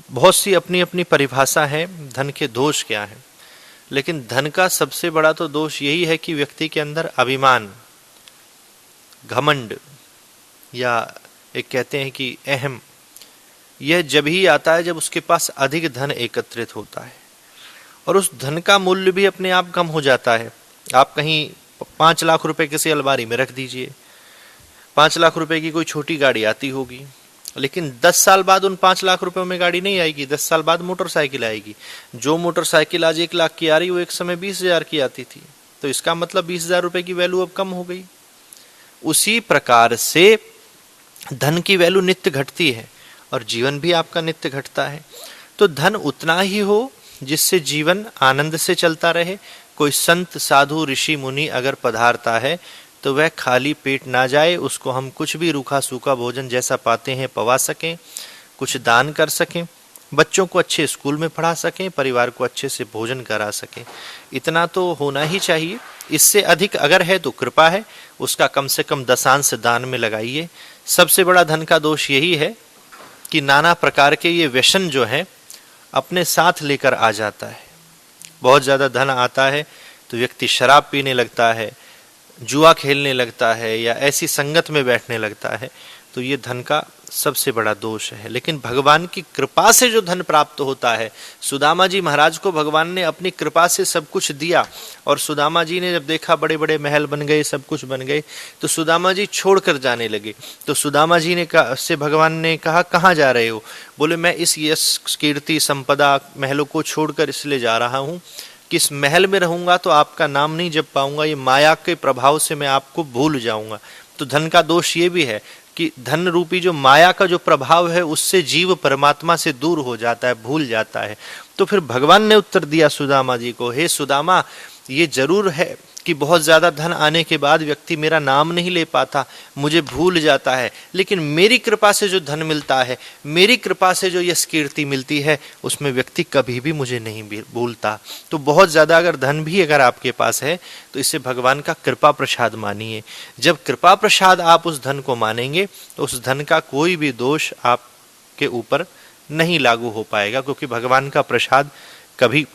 बहुत सी अपनी अपनी परिभाषा है धन के दोष क्या है, लेकिन धन का सबसे बड़ा तो दोष यही है कि व्यक्ति के अंदर अभिमान, घमंड, या एक कहते हैं कि अहम, यह जब ही आता है जब उसके पास अधिक धन एकत्रित होता है, और उस धन का मूल्य भी अपने आप कम हो जाता है। आप कहीं 5 लाख रुपए किसी अलमारी में रख दीजिए, 5 लाख रुपए की कोई छोटी गाड़ी आती होगी, लेकिन 10 साल बाद उन 5 लाख रुपए में गाड़ी नहीं आएगी, 10 साल बाद मोटरसाइकिल आएगी। जो मोटरसाइकिल आज 1 लाख की आ रही वो एक समय 20,000 की आती थी, तो इसका मतलब 20,000 रुपए की वैल्यू अब कम हो गई। उसी प्रकार से धन की वैल्यू नित्य घटती है और जीवन भी आपका नित्य घटता है। तो धन उतना ही हो जिससे जीवन आनंद से चलता रहे। कोई संत साधु ऋषि मुनि अगर पधारता है तो वह खाली पेट ना जाए, उसको हम कुछ भी रूखा सूखा भोजन जैसा पाते हैं पवा सकें, कुछ दान कर सकें, बच्चों को अच्छे स्कूल में पढ़ा सकें, परिवार को अच्छे से भोजन करा सकें। इतना तो होना ही चाहिए। इससे अधिक अगर है तो कृपा है, उसका कम से कम 10 दान में लगाइए। सबसे बड़ा धन का दोष यही है कि नाना प्रकार के ये व्यसन जो है अपने साथ लेकर आ जाता है। बहुत ज़्यादा धन आता है तो व्यक्ति शराब पीने लगता है, जुआ खेलने लगता है, या ऐसी संगत में बैठने लगता है। तो ये धन का सबसे बड़ा दोष है। लेकिन भगवान की कृपा से जो धन प्राप्त होता है, सुदामा जी महाराज को भगवान ने अपनी कृपा से सब कुछ दिया, और सुदामा जी ने जब देखा बड़े बड़े महल बन गए, सब कुछ बन गए, तो सुदामा जी छोड़कर जाने लगे। तो सुदामा जी ने कहा, से भगवान ने कहा कहाँ जा रहे हो? बोले मैं इस यश कीर्ति संपदा महलों को छोड़कर इसलिए जा रहा हूँ कि इस महल में रहूंगा तो आपका नाम नहीं जप पाऊंगा, ये माया के प्रभाव से मैं आपको भूल जाऊंगा। तो धन का दोष ये भी है कि धन रूपी जो माया का जो प्रभाव है उससे जीव परमात्मा से दूर हो जाता है, भूल जाता है। तो फिर भगवान ने उत्तर दिया सुदामा जी को, हे सुदामा, ये जरूर है कि बहुत ज्यादा धन आने के बाद व्यक्ति मेरा नाम नहीं ले पाता, मुझे भूल जाता है, लेकिन मेरी कृपा से जो धन मिलता है, मेरी कृपा से जो यश कीर्ति मिलती है, उसमें व्यक्ति कभी भी मुझे नहीं भूलता। तो बहुत ज्यादा अगर धन भी अगर आपके पास है तो इसे भगवान का कृपा प्रसाद मानिए। जब कृपा प्रसाद आप उस धन को मानेंगे तो उस धन का कोई भी दोष आपके ऊपर नहीं लागू हो पाएगा, क्योंकि भगवान का प्रसाद कभी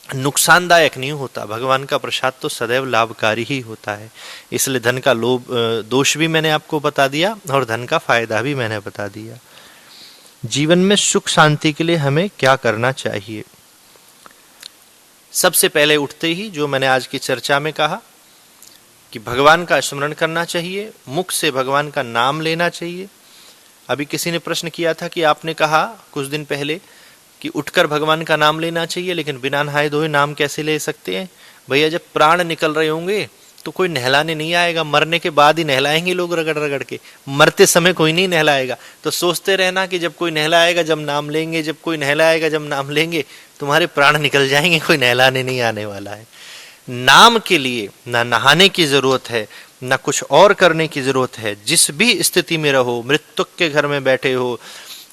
नुकसानदायक नहीं होता। भगवान का प्रसाद तो सदैव लाभकारी ही होता है। इसलिए धन का लोभ दोष भी मैंने आपको बता दिया और धन का फायदा भी मैंने बता दिया। जीवन में सुख शांति के लिए हमें क्या करना चाहिए? सबसे पहले उठते ही जो मैंने आज की चर्चा में कहा कि भगवान का स्मरण करना चाहिए, मुख से भगवान का नाम लेना चाहिए। अभी किसी ने प्रश्न किया था कि आपने कहा कुछ दिन पहले कि उठकर भगवान का नाम लेना चाहिए, लेकिन बिना नहाए धोए नाम कैसे ले सकते हैं? भैया जब प्राण निकल रहे होंगे तो कोई नहलाने नहीं आएगा, मरने के बाद ही नहलाएंगे लोग रगड़ रगड़ के, मरते समय कोई नहीं नहलाएगा। तो सोचते रहना कि जब कोई नहलाएगा जब नाम लेंगे, जब कोई नहलाएगा जब नाम लेंगे, तुम्हारे प्राण निकल जाएंगे, कोई नहलाने नहीं आने वाला है। नाम के लिए ना नहाने की जरूरत है, ना कुछ और करने की जरूरत है। जिस भी स्थिति में रहो, मृतक के घर में बैठे हो,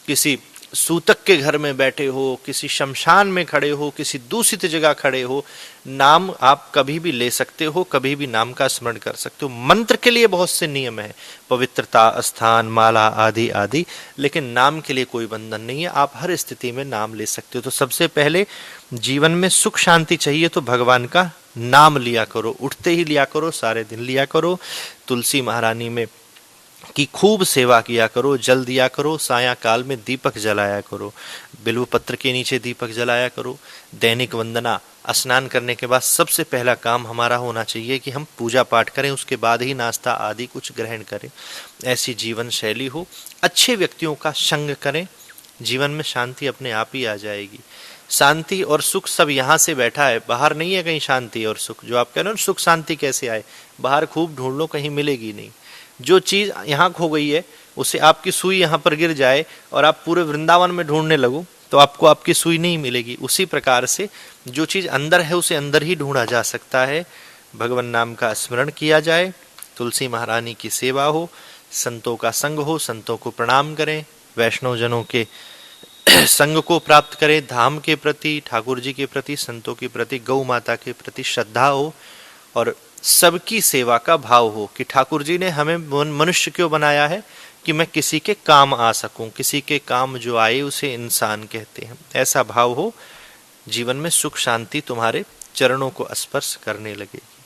किसी सूतक के घर में बैठे हो, किसी शमशान में खड़े हो, किसी दूषित जगह खड़े हो, नाम आप कभी भी ले सकते हो, कभी भी नाम का स्मरण कर सकते हो। मंत्र के लिए बहुत से नियम है, पवित्रता, स्थान, माला आदि आदि, लेकिन नाम के लिए कोई बंधन नहीं है। आप हर स्थिति में नाम ले सकते हो। तो सबसे पहले जीवन में सुख शांति चाहिए तो भगवान का नाम लिया करो, उठते ही लिया करो, सारे दिन लिया करो। तुलसी महारानी में की खूब सेवा किया करो, जल दिया करो, साया काल में दीपक जलाया करो, बिल्व पत्र के नीचे दीपक जलाया करो। दैनिक वंदना, स्नान करने के बाद सबसे पहला काम हमारा होना चाहिए कि हम पूजा पाठ करें, उसके बाद ही नाश्ता आदि कुछ ग्रहण करें। ऐसी जीवन शैली हो। अच्छे व्यक्तियों का संग करें, जीवन में शांति अपने आप ही आ जाएगी। शांति और सुख सब यहाँ से बैठा है, बाहर नहीं है कहीं शांति और सुख। जो आप कह रहे हो सुख शांति कैसे आए, बाहर खूब ढूंढ लो, कहीं मिलेगी नहीं। जो चीज यहाँ खो गई है, उसे आपकी सुई यहाँ पर गिर जाए और आप पूरे वृंदावन में ढूंढने लगो तो आपको आपकी सुई नहीं मिलेगी। उसी प्रकार से जो चीज अंदर है उसे अंदर ही ढूंढा जा सकता है। भगवान नाम का स्मरण किया जाए, तुलसी महारानी की सेवा हो, संतों का संग हो, संतों को प्रणाम करें, वैष्णव जनों के संग को प्राप्त करें, धाम के प्रति, ठाकुर जी के प्रति, संतों के प्रति, गौ माता के प्रति श्रद्धा हो, और सबकी सेवा का भाव हो कि ठाकुर जी ने हमें मनुष्य क्यों बनाया है कि मैं किसी के काम आ सकूं, किसी के काम जो आए उसे इंसान कहते हैं, ऐसा भाव हो, जीवन में सुख शांति तुम्हारे चरणों को स्पर्श करने लगे।